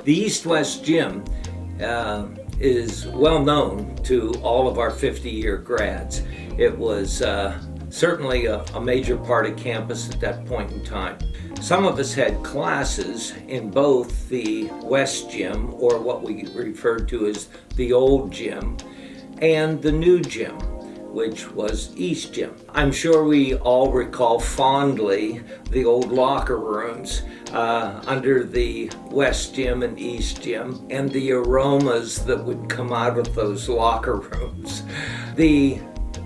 The East-West Gym is well known to all of our 50-year grads. It was certainly a major part of campus at that point in time. Some of us had classes in both the West Gym, or what we referred to as the old gym, and the new gym, which was East Gym. I'm sure we all recall fondly the old locker rooms under the West Gym and East Gym, and the aromas that would come out of those locker rooms. The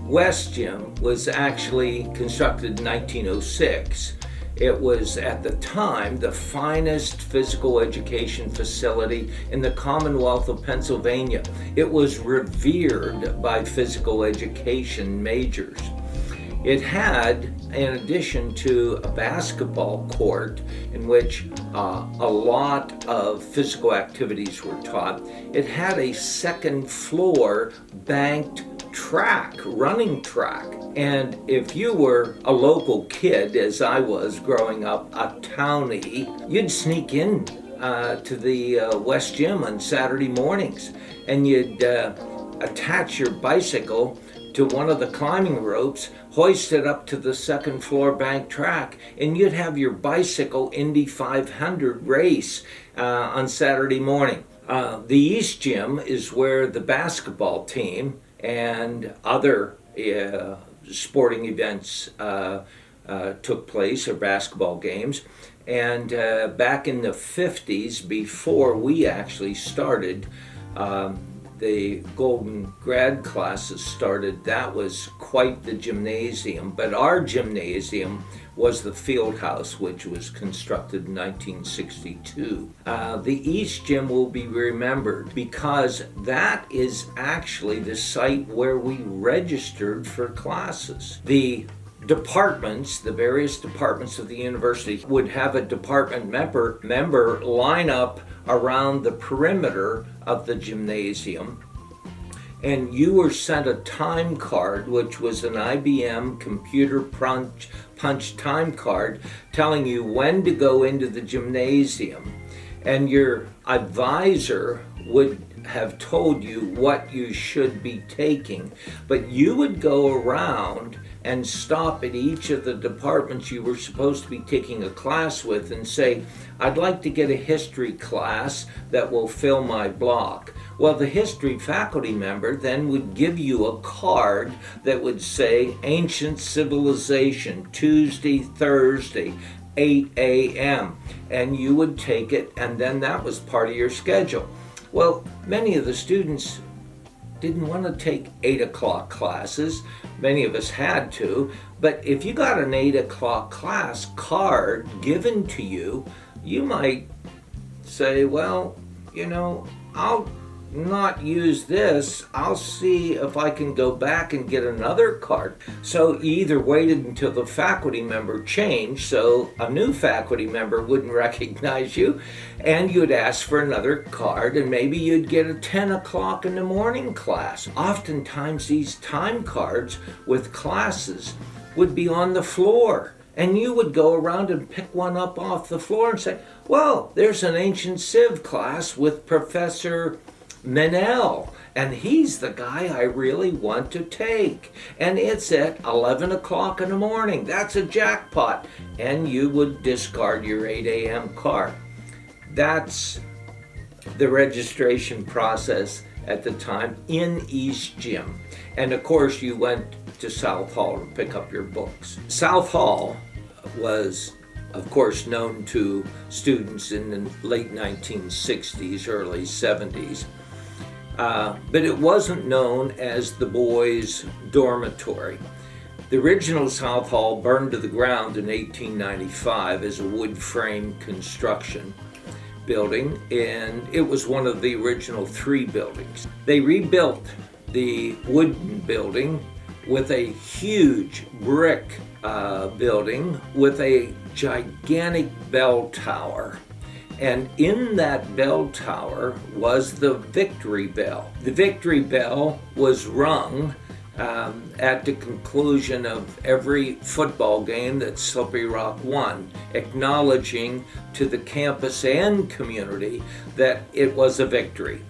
West Gym was actually constructed in 1906. It was at the time the finest physical education facility in the Commonwealth of Pennsylvania. It was revered by physical education majors. It had, in addition to a basketball court in which a lot of physical activities were taught, it had a second floor banked track, running track. And if you were a local kid, as I was growing up, a townie, you'd sneak in to the West Gym on Saturday mornings, and you'd attach your bicycle to one of the climbing ropes, hoist it up to the second floor bank track, and you'd have your bicycle Indy 500 race on Saturday morning. The East Gym is where the basketball team and other sporting events took place, or basketball games. And back in the 50s, before we actually started, the Golden grad classes started, that was quite the gymnasium. But our gymnasium was the field house, which was constructed in 1962. The East Gym will be remembered because that is actually the site where we registered for classes. The departments, the various departments of the university, would have a department member line up around the perimeter of the gymnasium, and you were sent a time card, which was an IBM computer punch time card telling you when to go into the gymnasium, and your advisor would have told you what you should be taking, but you would go around and stop at each of the departments you were supposed to be taking a class with and say, I'd like to get a history class that will fill my block. Well, the history faculty member then would give you a card that would say Ancient Civilization, Tuesday, Thursday, 8 a.m. And you would take it, and then that was part of your schedule. Well, many of the students didn't want to take 8 o'clock classes. Many of us had to, but if you got an 8 o'clock class card given to you, you might say, well, I'll not use this. I'll see if I can go back and get another card. So you either waited until the faculty member changed, so a new faculty member wouldn't recognize you, and you'd ask for another card, and maybe you'd get a 10 o'clock in the morning class. Oftentimes these time cards with classes would be on the floor, and you would go around and pick one up off the floor and say, well, there's an ancient civ class with Professor Menel, and he's the guy I really want to take, and it's at 11 o'clock in the morning. That's a jackpot. And you would discard your 8 a.m. card. That's the registration process at the time in East Gym. And of course you went to South Hall to pick up your books. South Hall was, of course, known to students in the late 1960s, early 70s. But it wasn't known as the boys' dormitory. The original South Hall burned to the ground in 1895 as a wood frame construction building, and it was one of the original 3 buildings. They rebuilt the wooden building with a huge brick building with a gigantic bell tower. And in that bell tower was the Victory Bell. The Victory Bell was rung at the conclusion of every football game that Slippery Rock won, acknowledging to the campus and community that it was a victory.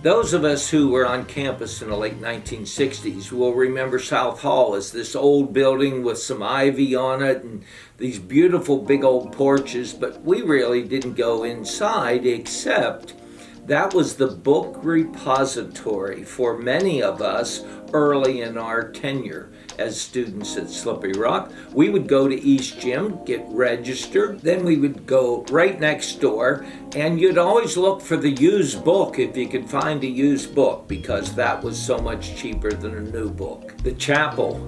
Those of us who were on campus in the late 1960s will remember South Hall as this old building with some ivy on it and these beautiful big old porches, but we really didn't go inside, except that was the book repository for many of us early in our tenure as students at Slippery Rock. We would go to East Gym, get registered, then we would go right next door, and you'd always look for the used book if you could find a used book, because that was so much cheaper than a new book. The chapel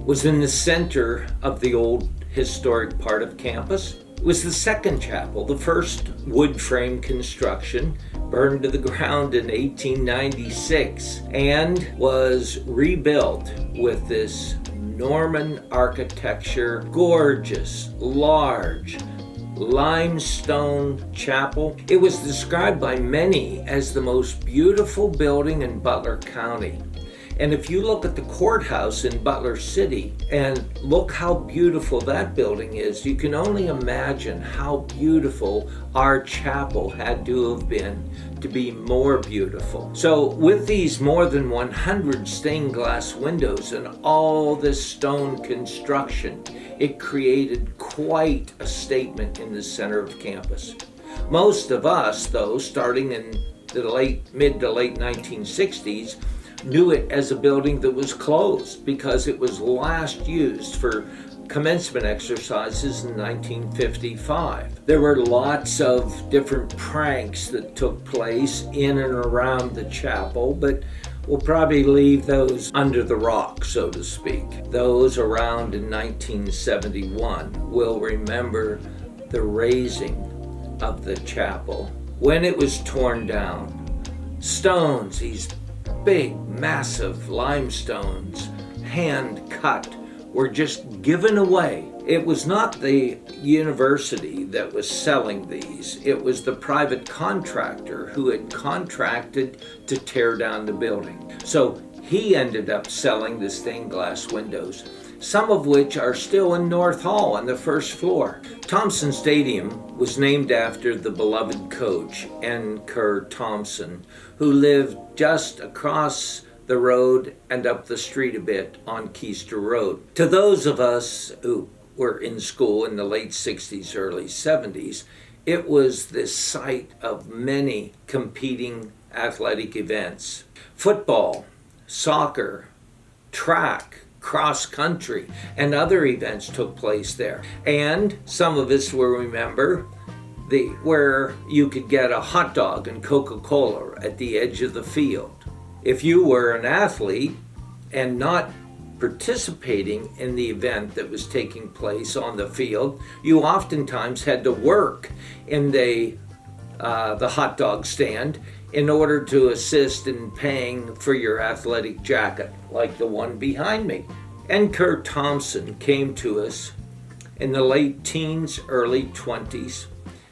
was in the center of the old historic part of campus. It was the second chapel. The first wood frame construction burned to the ground in 1896 and was rebuilt with this Norman architecture, gorgeous, large, limestone chapel. It was described by many as the most beautiful building in Butler County. And if you look at the courthouse in Butler City and look how beautiful that building is, you can only imagine how beautiful our chapel had to have been to be more beautiful. So with these more than 100 stained glass windows and all this stone construction, it created quite a statement in the center of campus. Most of us, though, starting in the mid to late 1960s, knew it as a building that was closed because it was last used for commencement exercises in 1955. There were lots of different pranks that took place in and around the chapel, but we'll probably leave those under the rock, so to speak. Those around in 1971 will remember the razing of the chapel when it was torn down. Stones, these big, massive limestones, hand cut, were just given away. It was not the university that was selling these. It was the private contractor who had contracted to tear down the building. So he ended up selling the stained glass windows, some of which are still in North Hall on the first floor. Thompson Stadium was named after the beloved coach, N. Kerr Thompson, who lived just across the road and up the street a bit on Keister Road. To those of us who were in school in the late 60s, early 70s, it was the site of many competing athletic events. Football, soccer, track, cross country, and other events took place there. And some of us will remember where you could get a hot dog and Coca-Cola at the edge of the field. If you were an athlete and not participating in the event that was taking place on the field, you oftentimes had to work in the hot dog stand in order to assist in paying for your athletic jacket, like the one behind me. N. Kerr Thompson came to us in the late teens, early 20s,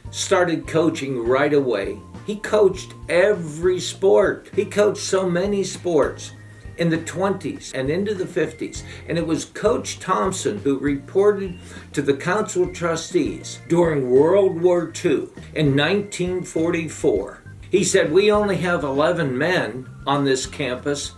started coaching right away. He coached every sport. He coached so many sports in the 20s and into the 50s. And it was Coach Thompson who reported to the council trustees during World War II in 1944. He said, "We only have 11 men on this campus,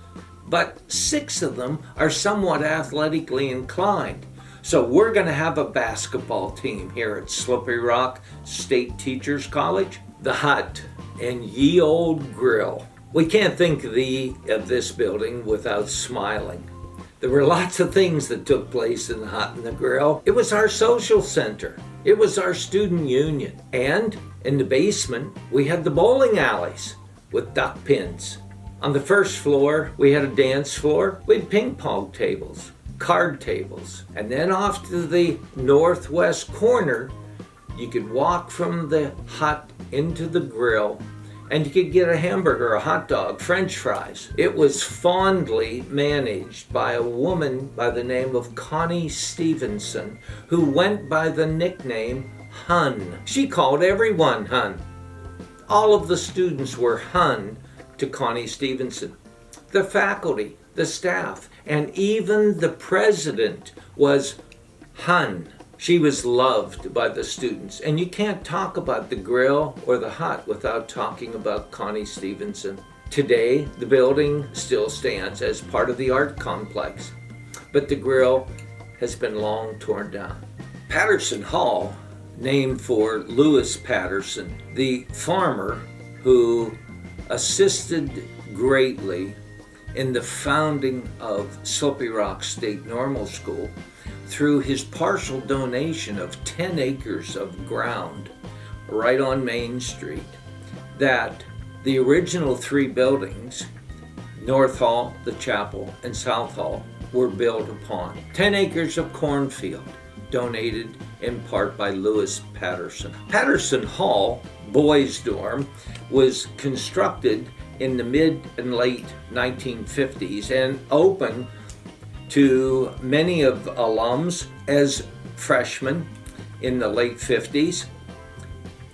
but 6 of them are somewhat athletically inclined. So we're going to have a basketball team here at Slippery Rock State Teachers College." The hut and ye old grill. We can't think of this building without smiling. There were lots of things that took place in the hut and the grill. It was our social center. It was our student union. And in the basement, we had the bowling alleys with duck pins. On the first floor, we had a dance floor. We had ping pong tables, card tables. And then off to the northwest corner, you could walk from the hut into the grill and you could get a hamburger, a hot dog, French fries. It was fondly managed by a woman by the name of Connie Stevenson, who went by the nickname Hun. She called everyone Hun. All of the students were Hun to Connie Stevenson. The faculty the staff, and even the president was Hun. She was loved by the students. And you can't talk about the Grill or the Hut without talking about Connie Stevenson. Today, the building still stands as part of the art complex, but the Grill has been long torn down. Patterson Hall, named for Lewis Patterson, the farmer who assisted greatly in the founding of Slippery Rock State Normal School through his partial donation of 10 acres of ground right on Main Street, that the original 3 buildings, North Hall, the chapel, and South Hall, were built upon. 10 acres of cornfield, donated in part by Lewis Patterson. Patterson Hall, boys' dorm, was constructed in the mid and late 1950s and opened to many of alums as freshmen in the late 50s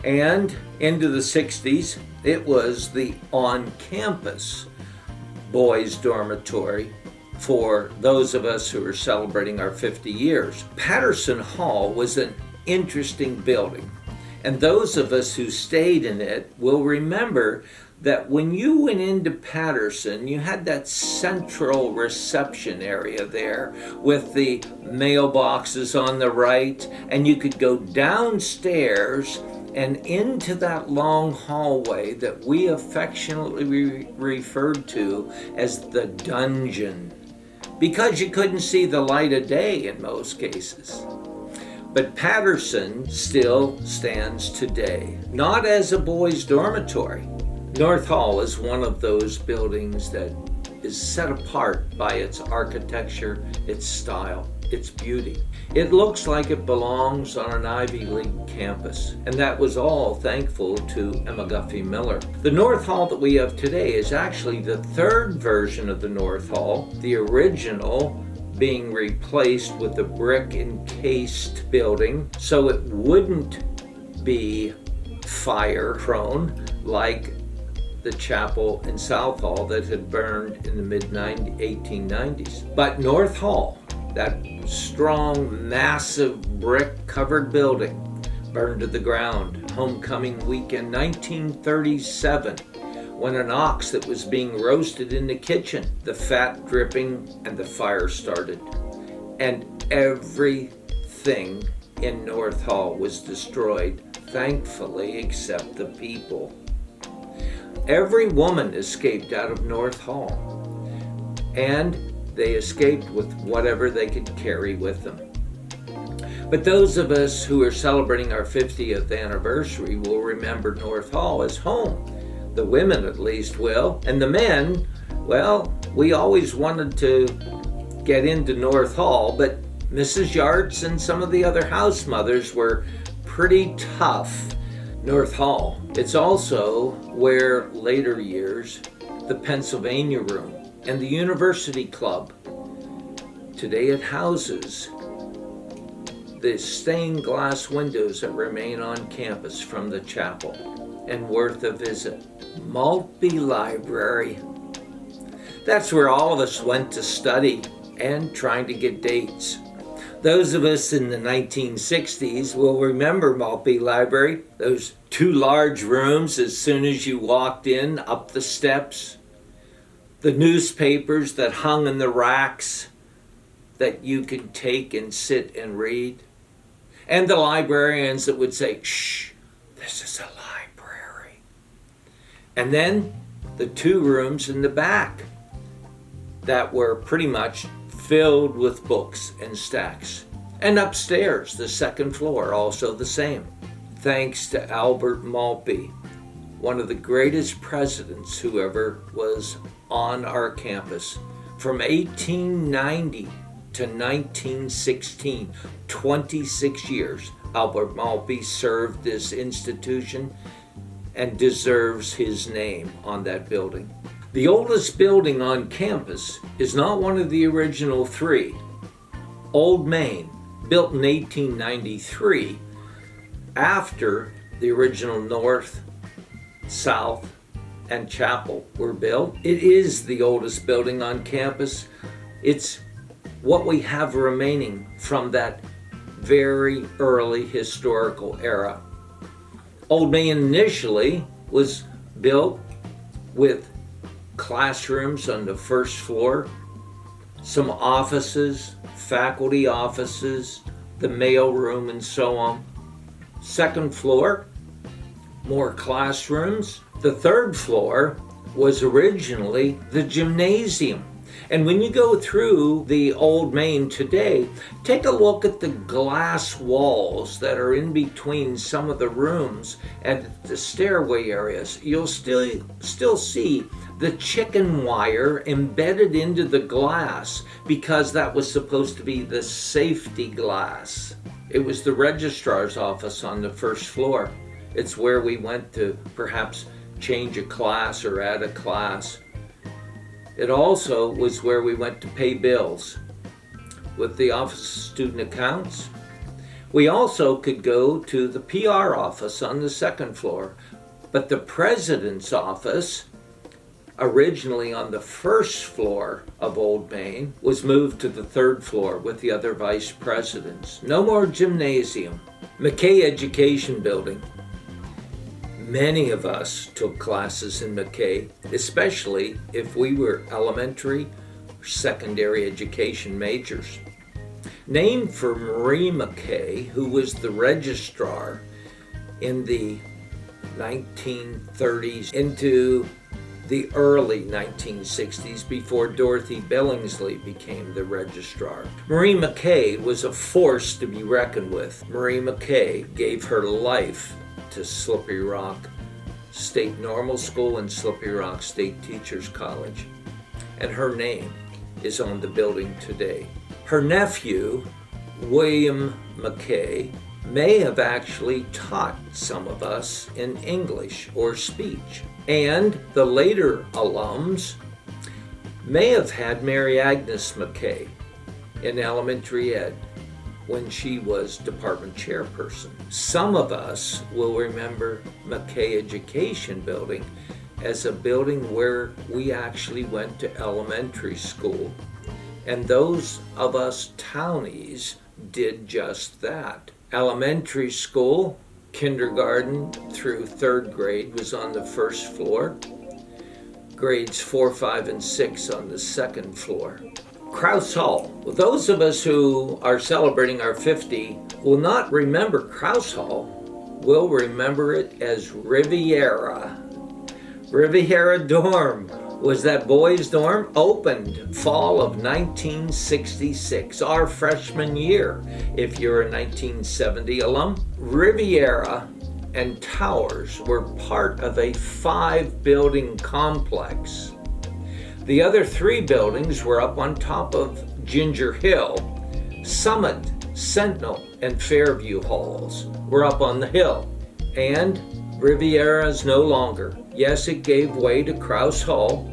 and into the 60s. It was the on-campus boys' dormitory for those of us who are celebrating our 50 years. Patterson Hall was an interesting building, and those of us who stayed in it will remember that when you went into Patterson, you had that central reception area there with the mailboxes on the right, and you could go downstairs and into that long hallway that we affectionately referred to as the dungeon, because you couldn't see the light of day in most cases. But Patterson still stands today, not as a boys' dormitory. North Hall is one of those buildings that is set apart by its architecture, its style, its beauty. It looks like it belongs on an Ivy League campus, and that was all thankful to Emma Guffey Miller. The North Hall that we have today is actually the 3rd version of the North Hall, the original being replaced with a brick encased building so it wouldn't be fire prone like the chapel in South Hall that had burned in the mid-1890s. But North Hall, that strong, massive brick-covered building, burned to the ground homecoming weekend 1937, when an ox that was being roasted in the kitchen, the fat dripping and the fire started. And everything in North Hall was destroyed, thankfully, except the people. Every woman escaped out of North Hall, and they escaped with whatever they could carry with them. But those of us who are celebrating our 50th anniversary will remember North Hall as home. The women at least will. And the men, well, we always wanted to get into North Hall, but Mrs. Yartz and some of the other house mothers were pretty tough. North Hall. It's also where later years, the Pennsylvania Room and the University Club. Today it houses the stained glass windows that remain on campus from the chapel and worth a visit. Maltby Library. That's where all of us went to study and trying to get dates. Those of us in the 1960s will remember Maltby Library, those 2 large rooms as soon as you walked in, up the steps, the newspapers that hung in the racks that you could take and sit and read, and the librarians that would say, "Shh, this is a library." And then the 2 rooms in the back that were pretty much filled with books and stacks. And upstairs, the 2nd floor, also the same. Thanks to Albert Maltby, one of the greatest presidents who ever was on our campus. From 1890 to 1916, 26 years, Albert Maltby served this institution and deserves his name on that building. The oldest building on campus is not one of the original 3. Old Main, built in 1893, after the original North, South, and chapel were built. It is the oldest building on campus. It's what we have remaining from that very early historical era. Old Main initially was built with classrooms on the first floor, some offices, faculty offices, the mail room, and so on. Second floor, more classrooms. The third floor was originally the gymnasium. And when you go through the Old Main today, take a look at the glass walls that are in between some of the rooms and the stairway areas. You'll still see the chicken wire embedded into the glass because that was supposed to be the safety glass. It was the registrar's office on the first floor. It's where we went to perhaps change a class or add a class. It also was where we went to pay bills with the Office of Student Accounts. We also could go to the PR office on the second floor, but the president's office, originally on the first floor of Old Main, was moved to the third floor with the other vice presidents. No more gymnasium. McKay Education Building. Many of us took classes in McKay, especially if we were elementary or secondary education majors. Named for Marie McKay, who was the registrar in the 1930s into the early 1960s before Dorothy Billingsley became the registrar. Marie McKay was a force to be reckoned with. Marie McKay gave her life to Slippery Rock State Normal School and Slippery Rock State Teachers College, and her name is on the building today. Her nephew, William McKay, may have actually taught some of us in English or speech, and the later alums may have had Mary Agnes McKay in elementary ed when she was department chairperson. Some of us will remember McKay Education Building as a building where we actually went to elementary school. And those of us townies did just that. Elementary school, kindergarten through third grade, was on the first floor. Grades 4, 5, and 6 on the second floor. Krause Hall. Well, those of us who are celebrating our 50 will not remember Krause Hall. We'll remember it as Riviera. Riviera Dorm was that boys' dorm, opened fall of 1966, our freshman year. If you're a 1970 alum, Riviera and Towers were part of a 5-building complex. The other 3 buildings were up on top of Ginger Hill. Summit, Sentinel, and Fairview Halls were up on the hill. And Riviera is no longer. Yes, it gave way to Krause Hall,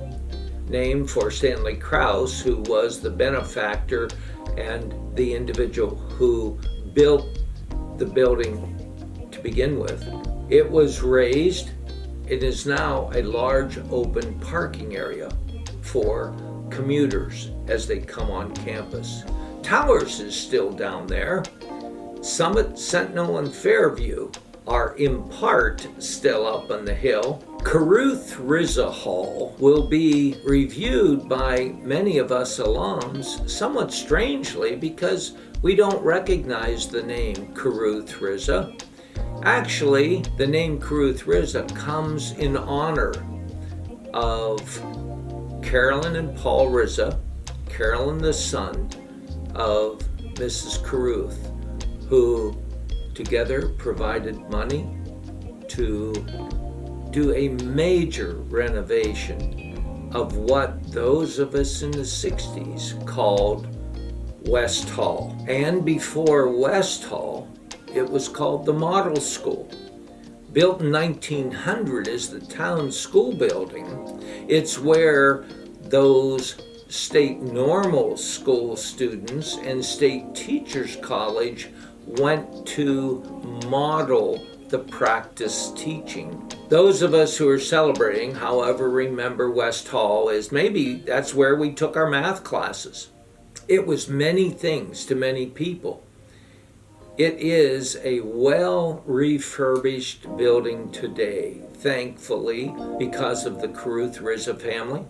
named for Stanley Krause, who was the benefactor and the individual who built the building to begin with. It was raised. It is now a large open parking area for commuters as they come on campus. Towers is still down there. Summit, Sentinel, and Fairview are in part still up on the hill. Caruth Rizza Hall will be reviewed by many of us alums somewhat strangely because we don't recognize the name Caruth Rizza. Actually, the name Caruth Rizza comes in honor of Carolyn and Paul Rizza, Carolyn the son of Mrs. Caruth, who together provided money to do a major renovation of what those of us in the 60s called West Hall. And before West Hall, it was called the Model School. Built in 1900 as the town school building, it's where those state normal school students and state teachers college went to model the practice teaching. Those of us who are celebrating, however, remember West Hall as maybe that's where we took our math classes. It was many things to many people. It is a well refurbished building today, thankfully, because of the Caruth Rizza family.